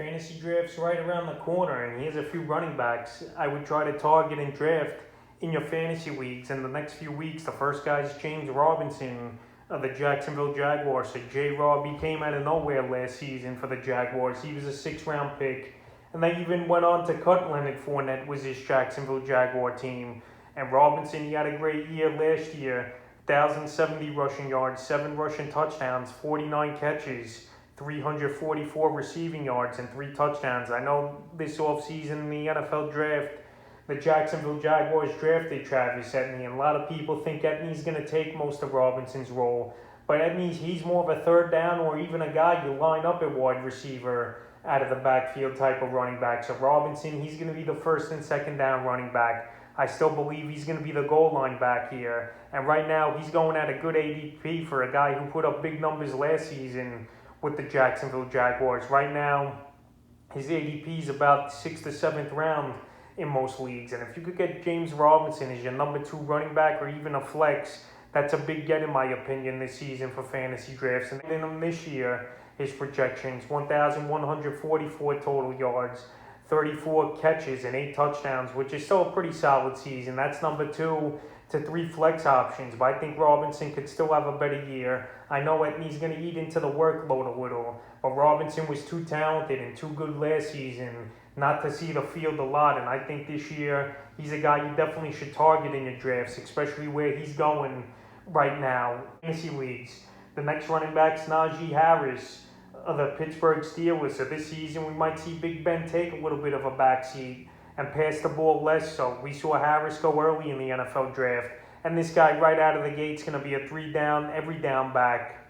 Fantasy draft's right around the corner, and here's a few running backs I would try to target and draft in your fantasy leagues in the next few weeks. The first guy is James Robinson of the Jacksonville Jaguars. So J-Rob, he came out of nowhere last season for the Jaguars. He was a sixth-round pick, and they even went on to cut Leonard Fournette with his Jacksonville Jaguar team. And Robinson, he had a great year last year. 1,070 rushing yards, 7 rushing touchdowns, 49 catches, 344 receiving yards, and 3 touchdowns. I know this offseason in the NFL draft, the Jacksonville Jaguars drafted Travis Etienne, and a lot of people think Etienne's going to take most of Robinson's role. But Etienne, he's more of a third down or even a guy you line up at wide receiver out of the backfield type of running back. So Robinson, he's going to be the first and second down running back. I still believe he's going to be the goal line back here. And right now, he's going at a good ADP for a guy who put up big numbers last season with the Jacksonville Jaguars. Right now, his ADP is about 6th to 7th round in most leagues. And if you could get James Robinson as your number 2 running back or even a flex, that's a big get in my opinion this season for fantasy drafts. And in him this year, his projections, 1,144 total yards, 34 catches and 8 touchdowns, which is still a pretty solid season. That's number 2 to 3 flex options, but I think Robinson could still have a better year. I know Etienne's going to eat into the workload a little, but Robinson was too talented and too good last season not to see the field a lot, and I think this year he's a guy you definitely should target in your drafts, especially where he's going right now. Fantasy leagues. The next running back's Najee Harris of the Pittsburgh Steelers. So this season we might see Big Ben take a little bit of a backseat and pass the ball less. So we saw Harris go early in the NFL draft, and this guy right out of the gate is going to be a 3-down, every down back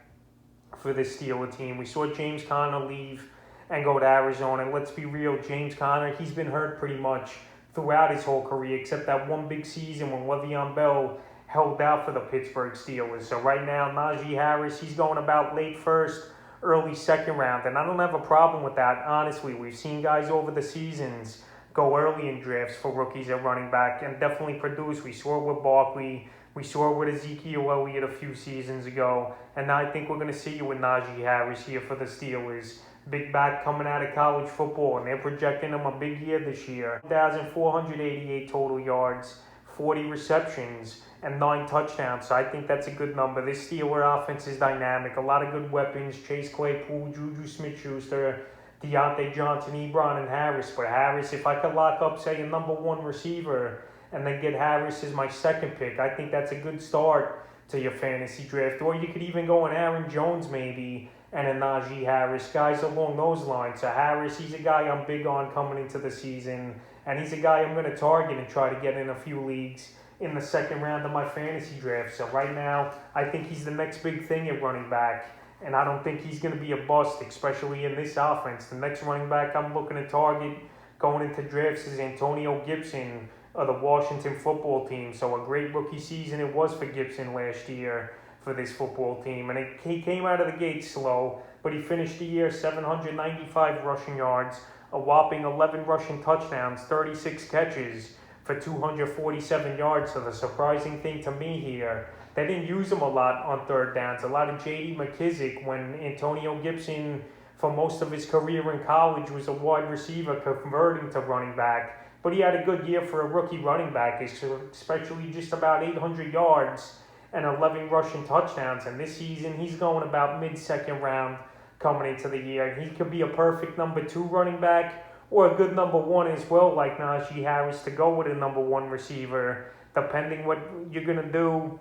for the Steeler team. We saw James Conner leave and go to Arizona. And let's be real, James Conner, he's been hurt pretty much throughout his whole career, except that one big season when Le'Veon Bell held out for the Pittsburgh Steelers. So right now, Najee Harris, he's going about late first, early second round, and I don't have a problem with that. Honestly, we've seen guys over the seasons go early in drafts for rookies at running back and definitely produce. We saw it with Barkley, we saw it with Ezekiel Elliott a few seasons ago, and now I think we're going to see it with Najee Harris here for the Steelers. Big back coming out of college football, and they're projecting him a big year this year. 1,488 total yards, 40 receptions, and 9 touchdowns. So I think that's a good number. This Steeler offense is dynamic. A lot of good weapons. Chase Claypool, Juju Smith-Schuster, Deontay Johnson, Ebron, and Harris. But Harris, if I could lock up, say, a number 1 receiver and then get Harris as my second pick, I think that's a good start to your fantasy draft. Or you could even go on Aaron Jones maybe and a Najee Harris, guys along those lines. So Harris, he's a guy I'm big on coming into the season, and he's a guy I'm going to target and try to get in a few leagues in the second round of my fantasy draft. So right now, I think he's the next big thing at running back, and I don't think he's going to be a bust, especially in this offense. The next running back I'm looking to target going into drafts is Antonio Gibson of the Washington football team. So a great rookie season it was for Gibson last year for this football team, and he came out of the gate slow, but he finished the year 795 rushing yards, a whopping 11 rushing touchdowns, 36 catches for 247 yards. So the surprising thing to me here, they didn't use him a lot on third downs. A lot of J.D. McKissick, when Antonio Gibson for most of his career in college was a wide receiver converting to running back, but he had a good year for a rookie running back, especially just about 800 yards and 11 rushing touchdowns. And this season, he's going about mid-second round coming into the year. He could be a perfect number 2 running back or a good number 1 as well, like Najee Harris, to go with a number 1 receiver, depending what you're going to do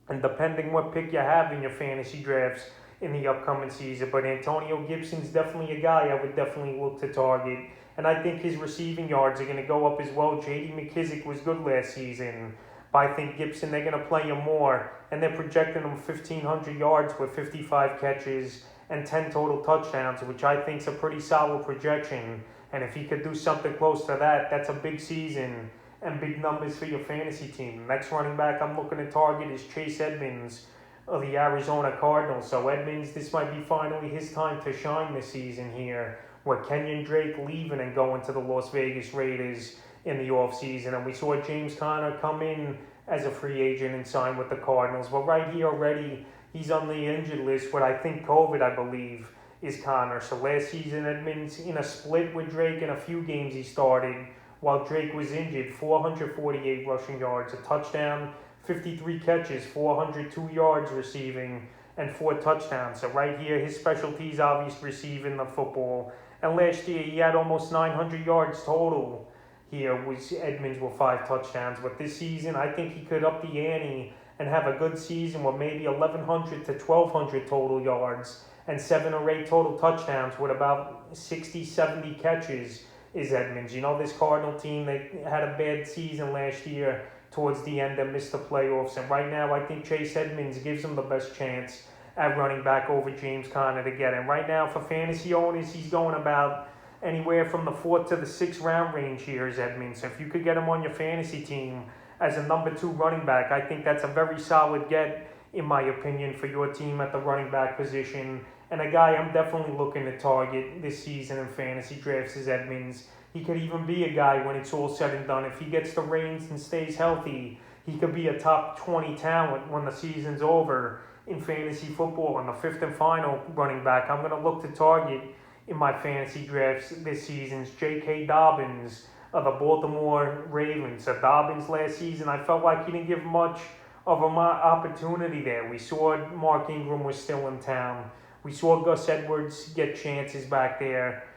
and depending what pick you have in your fantasy drafts in the upcoming season. But Antonio Gibson's definitely a guy I would definitely look to target. And I think his receiving yards are going to go up as well. J.D. McKissick was good last season, but I think Gibson, they're going to play him more, and they're projecting him 1,500 yards with 55 catches and 10 total touchdowns, which I think is a pretty solid projection. And if he could do something close to that, that's a big season and big numbers for your fantasy team. The next running back I'm looking to target is Chase Edmonds of the Arizona Cardinals. So Edmonds, this might be finally his time to shine this season here, with Kenyon Drake leaving and going to the Las Vegas Raiders in the offseason. And we saw James Conner come in as a free agent and sign with the Cardinals. But right here already, he's on the injured list with, I think, COVID, I believe. is Connor. So last season, Edmonds in a split with Drake in a few games he started while Drake was injured, 448 rushing yards, a touchdown, 53 catches, 402 yards receiving, and 4 touchdowns. So right here, his specialty is obviously receiving the football. And last year, he had almost 900 yards total here, which Edmonds with 5 touchdowns. But this season, I think he could up the ante and have a good season with maybe 1,100 to 1,200 total yards and 7 or 8 total touchdowns with about 60, 70 catches is Edmonds. You know, this Cardinal team, they had a bad season last year towards the end and missed the playoffs. And right now, I think Chase Edmonds gives them the best chance at running back over James Conner to get him. Right now, for fantasy owners, he's going about anywhere from the 4th to the 6th round range here is Edmonds. So if you could get him on your fantasy team as a number 2 running back, I think that's a very solid get, in my opinion, for your team at the running back position. And a guy I'm definitely looking to target this season in fantasy drafts is Edmonds. He could even be a guy when it's all said and done. If he gets the reins and stays healthy, he could be a top 20 talent when the season's over in fantasy football. And the 5th and final running back I'm going to look to target in my fantasy drafts this season is J.K. Dobbins of the Baltimore Ravens. So Dobbins last season, I felt like he didn't give much of an opportunity there. We saw Mark Ingram was still in town. We saw Gus Edwards get chances back there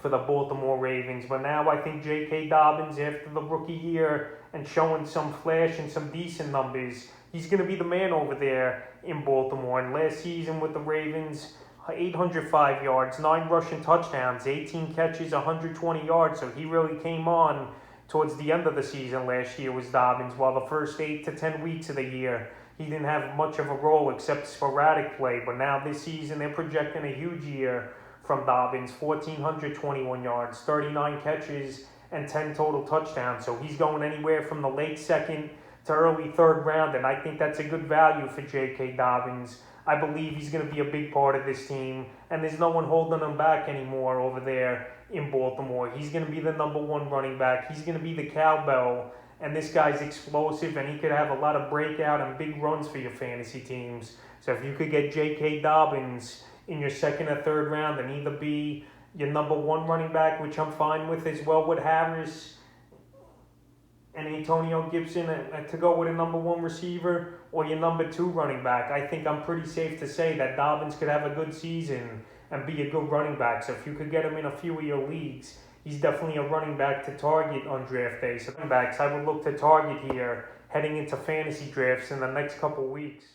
for the Baltimore Ravens. But now I think J.K. Dobbins, after the rookie year and showing some flash and some decent numbers, he's going to be the man over there in Baltimore. And last season with the Ravens, 805 yards, 9 rushing touchdowns, 18 catches, 120 yards. So he really came on towards the end of the season last year was Dobbins, while the first 8 to 10 weeks of the year, he didn't have much of a role except sporadic play. But now this season, they're projecting a huge year from Dobbins, 1,421 yards, 39 catches, and 10 total touchdowns. So he's going anywhere from the late 2nd to early 3rd round, and I think that's a good value for J.K. Dobbins. I believe he's going to be a big part of this team, and there's no one holding him back anymore over there in Baltimore. He's going to be the number 1 running back. He's going to be the cowbell, and this guy's explosive, and he could have a lot of breakout and big runs for your fantasy teams. So if you could get J.K. Dobbins in your 2nd or 3rd round and either be your number 1 running back, which I'm fine with as well with Harris and Antonio Gibson to go with a number 1 receiver, or your number 2 running back, I think I'm pretty safe to say that Dobbins could have a good season and be a good running back. So if you could get him in a few of your leagues, he's definitely a running back to target on draft day. So running backs I would look to target here heading into fantasy drafts in the next couple weeks.